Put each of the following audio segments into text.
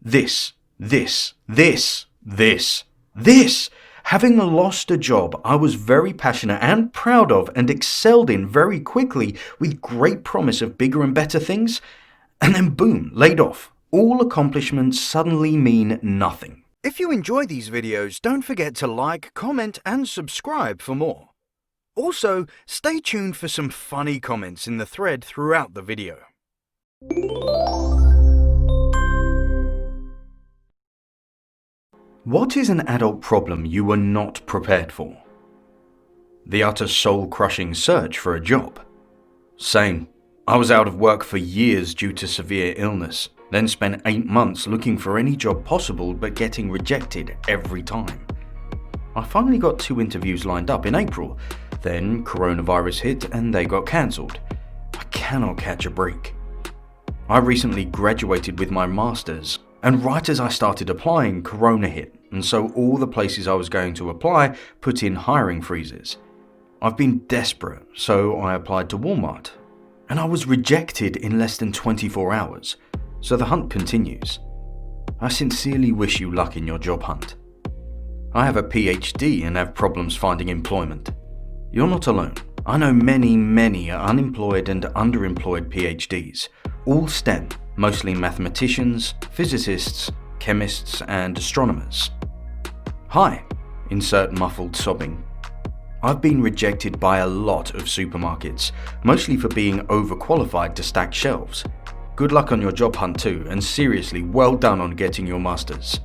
This. Having lost a job I was very passionate and proud of and excelled in very quickly with great promise of bigger and better things, and then boom, laid off. All accomplishments suddenly mean nothing. If you enjoy these videos, don't forget to like, comment, and subscribe for more. Also, stay tuned for some funny comments in the thread throughout the video. What is an adult problem you were not prepared for? The utter soul-crushing search for a job. Same. I was out of work for years due to severe illness, then spent 8 months looking for any job possible but getting rejected every time. I finally got 2 interviews lined up in April, then coronavirus hit and they got cancelled. I cannot catch a break. I recently graduated with my master's, and right as I started applying, Corona hit, and so all the places I was going to apply put in hiring freezes. I've been desperate, so I applied to Walmart, and I was rejected in less than 24 hours, so the hunt continues. I sincerely wish you luck in your job hunt. I have a PhD and have problems finding employment. You're not alone. I know many unemployed and underemployed PhDs, all STEM, mostly mathematicians, physicists, chemists, and astronomers. Hi, insert muffled sobbing. I've been rejected by a lot of supermarkets, mostly for being overqualified to stack shelves. Good luck on your job hunt too, and seriously, well done on getting your master's.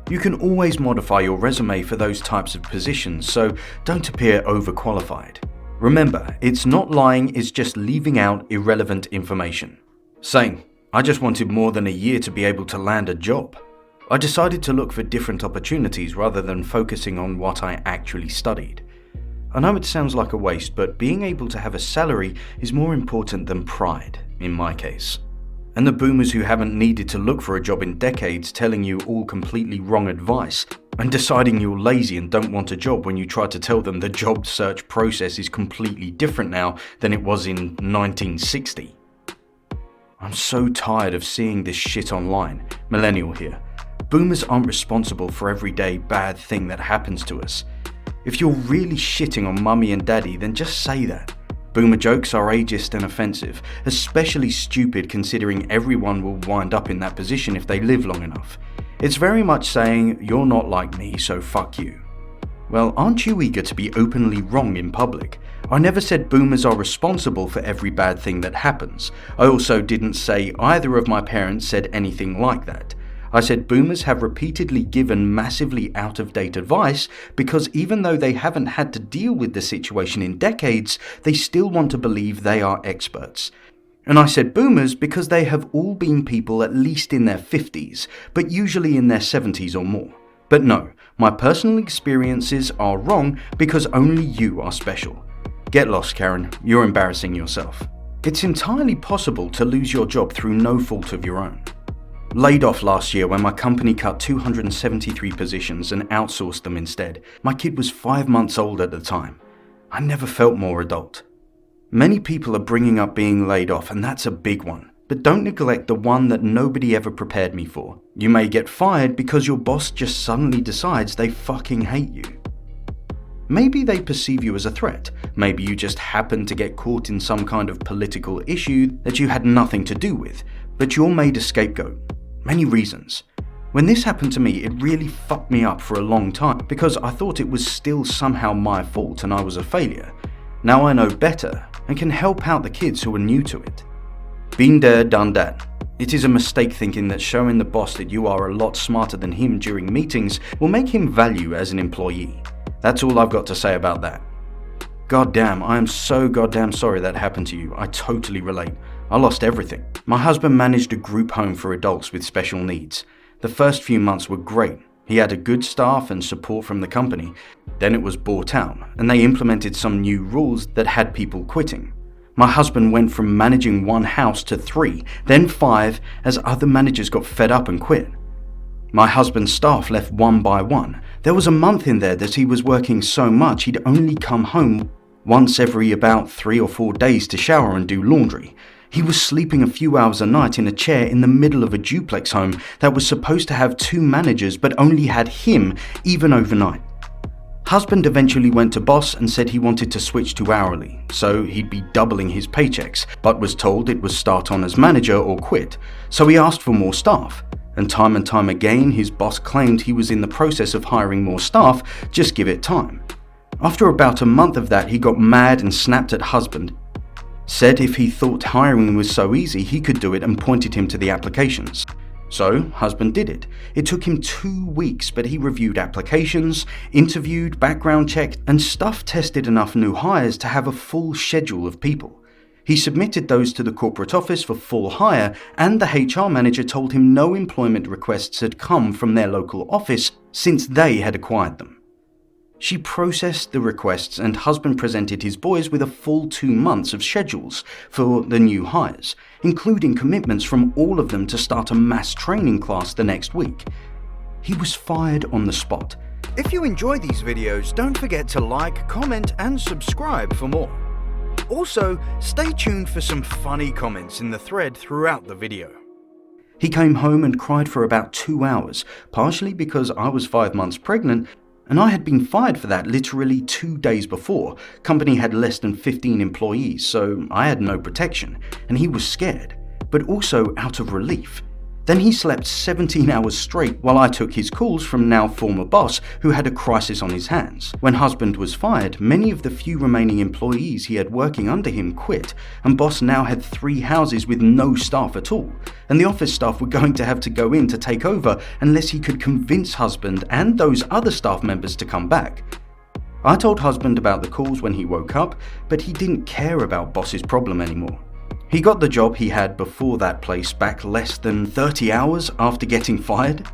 You can always modify your resume for those types of positions, so don't appear overqualified. Remember, it's not lying, it's just leaving out irrelevant information. Same. I just wanted more than a year to be able to land a job. I decided to look for different opportunities rather than focusing on what I actually studied. I know it sounds like a waste, but being able to have a salary is more important than pride, in my case. And the boomers who haven't needed to look for a job in decades telling you all completely wrong advice and deciding you're lazy and don't want a job when you try to tell them the job search process is completely different now than it was in 1960. I'm so tired of seeing this shit online. Millennial here. Boomers aren't responsible for everyday bad thing that happens to us. If you're really shitting on mummy and daddy, then just say that. Boomer jokes are ageist and offensive, especially stupid considering everyone will wind up in that position if they live long enough. It's very much saying, you're not like me, so fuck you. Well, aren't you eager to be openly wrong in public? I never said boomers are responsible for every bad thing that happens. I also didn't say either of my parents said anything like that. I said boomers have repeatedly given massively out-of-date advice because even though they haven't had to deal with the situation in decades, they still want to believe they are experts. And I said boomers because they have all been people at least in their 50s, but usually in their 70s or more. But no, my personal experiences are wrong because only you are special. Get lost, Karen. You're embarrassing yourself. It's entirely possible to lose your job through no fault of your own. Laid off last year when my company cut 273 positions and outsourced them instead. My kid was 5 months old at the time. I never felt more adult. Many people are bringing up being laid off, and that's a big one. But don't neglect the one that nobody ever prepared me for. You may get fired because your boss just suddenly decides they fucking hate you. Maybe they perceive you as a threat. Maybe you just happened to get caught in some kind of political issue that you had nothing to do with, but you're made a scapegoat. Many reasons. When this happened to me, it really fucked me up for a long time because I thought it was still somehow my fault and I was a failure. Now I know better and can help out the kids who are new to it. Been there, done that. It is a mistake thinking that showing the boss that you are a lot smarter than him during meetings will make him value you as an employee. That's all I've got to say about that. Goddamn, I am so goddamn sorry that happened to you. I totally relate. I lost everything. My husband managed a group home for adults with special needs. The first few months were great. He had a good staff and support from the company. Then it was bought out, and they implemented some new rules that had people quitting. My husband went from managing 1 house to 3, then 5, as other managers got fed up and quit. My husband's staff left one by one. There was a month in there that he was working so much he'd only come home once every about 3 or 4 days to shower and do laundry. He was sleeping a few hours a night in a chair in the middle of a duplex home that was supposed to have 2 managers but only had him, even overnight. Husband eventually went to boss and said he wanted to switch to hourly, so he'd be doubling his paychecks, but was told it was start on as manager or quit, so he asked for more staff. And time again, his boss claimed he was in the process of hiring more staff, just give it time. After about a month of that, he got mad and snapped at husband. Said if he thought hiring was so easy, he could do it and pointed him to the applications. So, husband did it. It took him 2 weeks, but he reviewed applications, interviewed, background checked, and stuff tested enough new hires to have a full schedule of people. He submitted those to the corporate office for full hire, and the HR manager told him no employment requests had come from their local office since they had acquired them. She processed the requests, and husband presented his boys with a full 2 months of schedules for the new hires, including commitments from all of them to start a mass training class the next week. He was fired on the spot. If you enjoy these videos, don't forget to like, comment, and subscribe for more. Also, stay tuned for some funny comments in the thread throughout the video. He came home and cried for about 2 hours, partially because I was 5 months pregnant, and I had been fired for that literally 2 days before. Company had less than 15 employees, so I had no protection, and he was scared, but also out of relief. Then he slept 17 hours straight while I took his calls from now former boss who had a crisis on his hands. When husband was fired, many of the few remaining employees he had working under him quit, and boss now had 3 houses with no staff at all, and the office staff were going to have to go in to take over unless he could convince husband and those other staff members to come back. I told husband about the calls when he woke up, but he didn't care about boss's problem anymore. He got the job he had before that place back less than 30 hours after getting fired.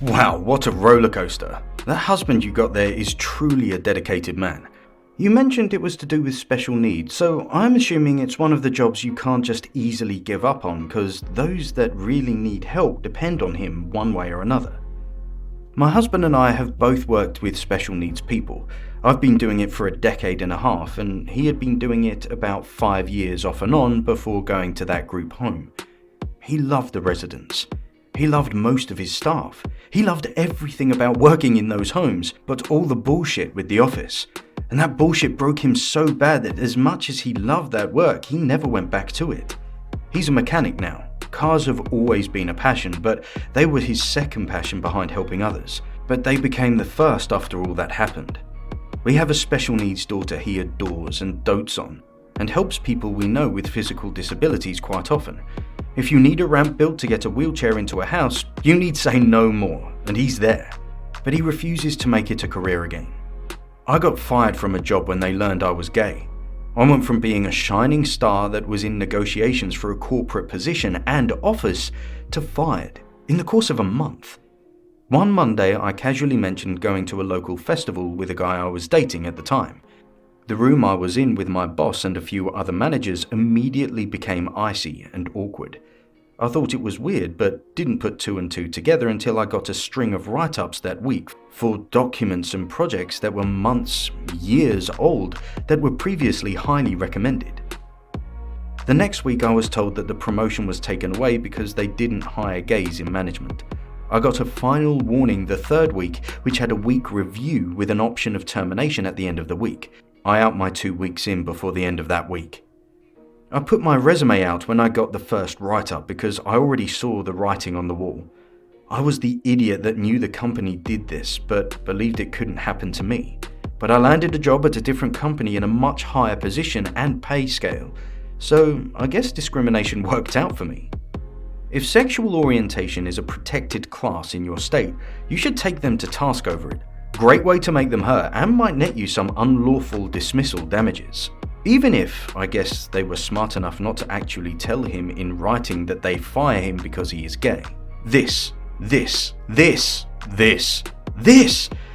Wow, what a roller coaster. That husband you got there is truly a dedicated man. You mentioned it was to do with special needs, so I'm assuming it's one of the jobs you can't just easily give up on because those that really need help depend on him one way or another. My husband and I have both worked with special needs people. I've been doing it for a decade and a half, and he had been doing it about 5 years off and on before going to that group home. He loved the residents. He loved most of his staff. He loved everything about working in those homes, but all the bullshit with the office. And that bullshit broke him so bad that as much as he loved that work, he never went back to it. He's a mechanic now. Cars have always been a passion, but they were his second passion behind helping others. But they became the first after all that happened. We have a special needs daughter he adores and dotes on, and helps people we know with physical disabilities quite often. If you need a ramp built to get a wheelchair into a house, you need say no more, and he's there. But he refuses to make it a career again. I got fired from a job when they learned I was gay. I went from being a shining star that was in negotiations for a corporate position and office to fired in the course of a month. One Monday, I casually mentioned going to a local festival with a guy I was dating at the time. The room I was in with my boss and a few other managers immediately became icy and awkward. I thought it was weird, but didn't put 2 and 2 together until I got a string of write-ups that week for documents and projects that were months, years old that were previously highly recommended. The next week I was told that the promotion was taken away because they didn't hire gays in management. I got a final warning the 3rd week, which had a week review with an option of termination at the end of the week. I out my 2 weeks in before the end of that week. I put my resume out when I got the first write-up because I already saw the writing on the wall. I was the idiot that knew the company did this, but believed it couldn't happen to me. But I landed a job at a different company in a much higher position and pay scale, so I guess discrimination worked out for me. If sexual orientation is a protected class in your state, you should take them to task over it. Great way to make them hurt and might net you some unlawful dismissal damages. Even if, I guess, they were smart enough not to actually tell him in writing that they fire him because he is gay. This.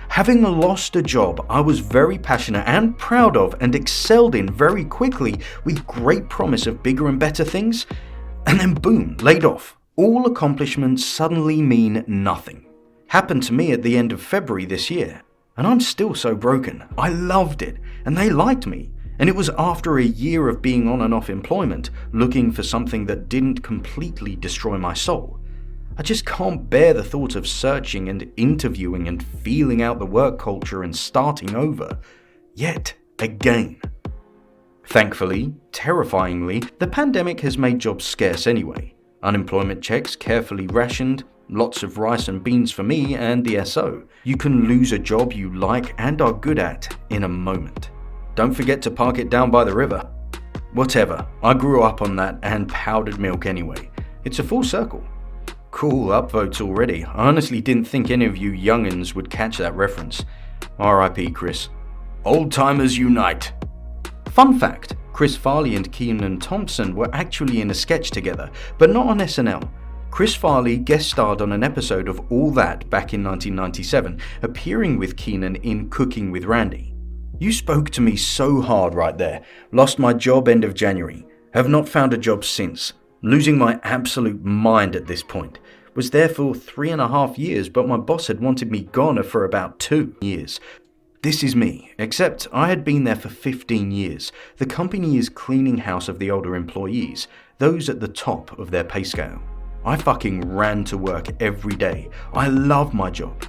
Having lost a job I was very passionate and proud of and excelled in very quickly with great promise of bigger and better things, and then boom, laid off. All accomplishments suddenly mean nothing. Happened to me at the end of February this year, and I'm still so broken. I loved it, and they liked me. And it was after a year of being on and off employment, looking for something that didn't completely destroy my soul. I just can't bear the thought of searching and interviewing and feeling out the work culture and starting over. Yet again. Thankfully, terrifyingly, the pandemic has made jobs scarce anyway. Unemployment checks carefully rationed, lots of rice and beans for me and the SO. You can lose a job you like and are good at in a moment. Don't forget to park it down by the river. Whatever, I grew up on that and powdered milk anyway. It's a full circle. Cool, upvotes already. I honestly didn't think any of you young'uns would catch that reference. R.I.P. Chris. Old timers unite. Fun fact, Chris Farley and Kenan Thompson were actually in a sketch together, but not on SNL. Chris Farley guest starred on an episode of All That back in 1997, appearing with Kenan in Cooking with Randy. You spoke to me so hard right there. Lost my job end of January. Have not found a job since. Losing my absolute mind at this point. Was there for 3.5 years, but my boss had wanted me gone for about 2 years. This is me, except I had been there for 15 years. The company is cleaning house of the older employees, those at the top of their pay scale. I fucking ran to work every day. I love my job.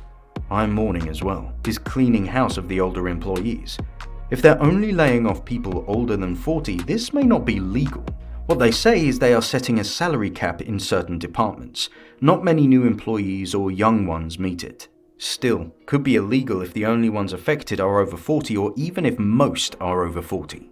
I'm mourning as well, is cleaning house of the older employees. If they're only laying off people older than 40, this may not be legal. What they say is they are setting a salary cap in certain departments. Not many new employees or young ones meet it. Still, could be illegal if the only ones affected are over 40 or even if most are over 40.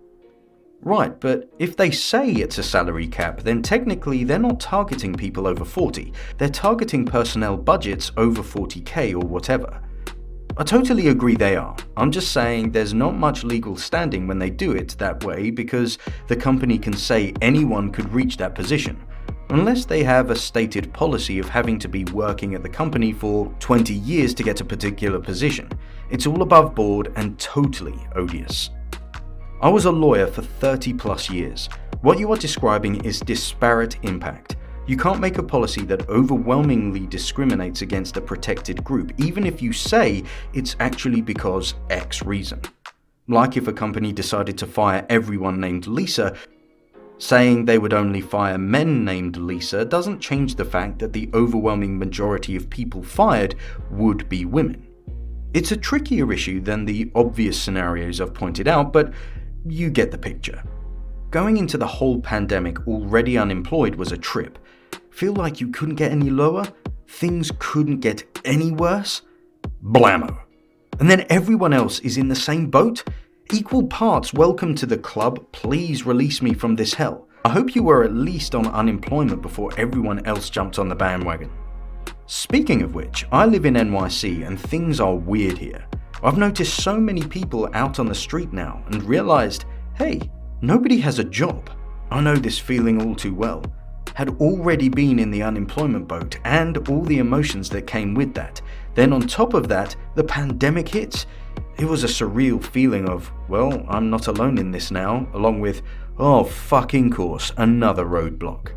Right, but if they say it's a salary cap, then technically they're not targeting people over 40. They're targeting personnel budgets over 40k or whatever. I totally agree they are. I'm just saying there's not much legal standing when they do it that way because the company can say anyone could reach that position, unless they have a stated policy of having to be working at the company for 20 years to get a particular position. It's all above board and totally odious. I was a lawyer for 30 plus years. What you are describing is disparate impact. You can't make a policy that overwhelmingly discriminates against a protected group, even if you say it's actually because X reason. Like if a company decided to fire everyone named Lisa, saying they would only fire men named Lisa doesn't change the fact that the overwhelming majority of people fired would be women. It's a trickier issue than the obvious scenarios I've pointed out, but you get the picture. Going into the whole pandemic already unemployed was a trip. Feel like you couldn't get any lower? Things couldn't get any worse? Blammo. And then everyone else is in the same boat? Equal parts welcome to the club, please release me from this hell. I hope you were at least on unemployment before everyone else jumped on the bandwagon. Speaking of which, I live in NYC and things are weird here. I've noticed so many people out on the street now and realized, hey, nobody has a job. I know this feeling all too well. Had already been in the unemployment boat and all the emotions that came with that. Then on top of that, the pandemic hits. It was a surreal feeling of, well, I'm not alone in this now, along with, oh fucking course, another roadblock.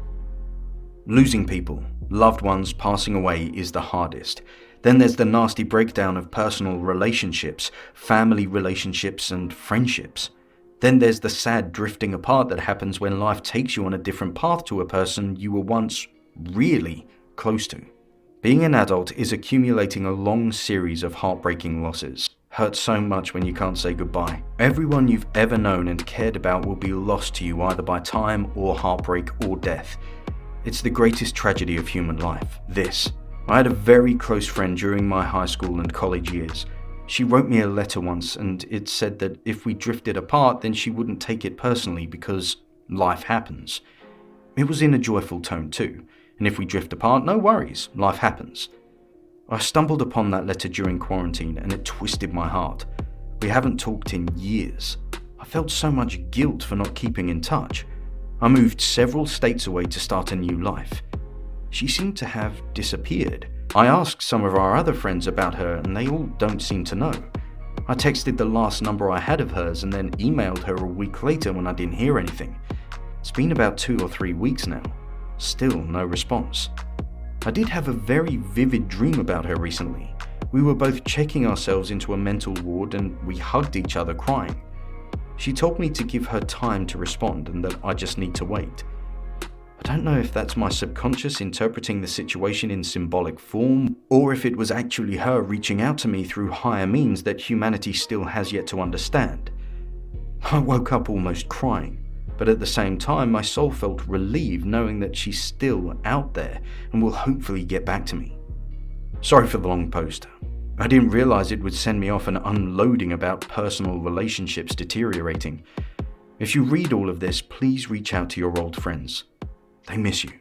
Losing people, loved ones passing away is the hardest. Then there's the nasty breakdown of personal relationships, family relationships and friendships. Then there's the sad drifting apart that happens when life takes you on a different path to a person you were once really close to. Being an adult is accumulating a long series of heartbreaking losses. Hurts so much when you can't say goodbye. Everyone you've ever known and cared about will be lost to you either by time or heartbreak or death. It's the greatest tragedy of human life, this. I had a very close friend during my high school and college years. She wrote me a letter once and it said that if we drifted apart then she wouldn't take it personally because life happens. It was in a joyful tone too, and if we drift apart, no worries, life happens. I stumbled upon that letter during quarantine and it twisted my heart. We haven't talked in years. I felt so much guilt for not keeping in touch. I moved several states away to start a new life. She seemed to have disappeared. I asked some of our other friends about her and they all don't seem to know. I texted the last number I had of hers and then emailed her a week later when I didn't hear anything. It's been about 2 or 3 weeks now. Still no response. I did have a very vivid dream about her recently. We were both checking ourselves into a mental ward and we hugged each other crying. She told me to give her time to respond and that I just need to wait. I don't know if that's my subconscious interpreting the situation in symbolic form, or if it was actually her reaching out to me through higher means that humanity still has yet to understand. I woke up almost crying, but at the same time my soul felt relieved knowing that she's still out there and will hopefully get back to me. Sorry for the long post. I didn't realize it would send me off an unloading about personal relationships deteriorating. If you read all of this, please reach out to your old friends. They miss you.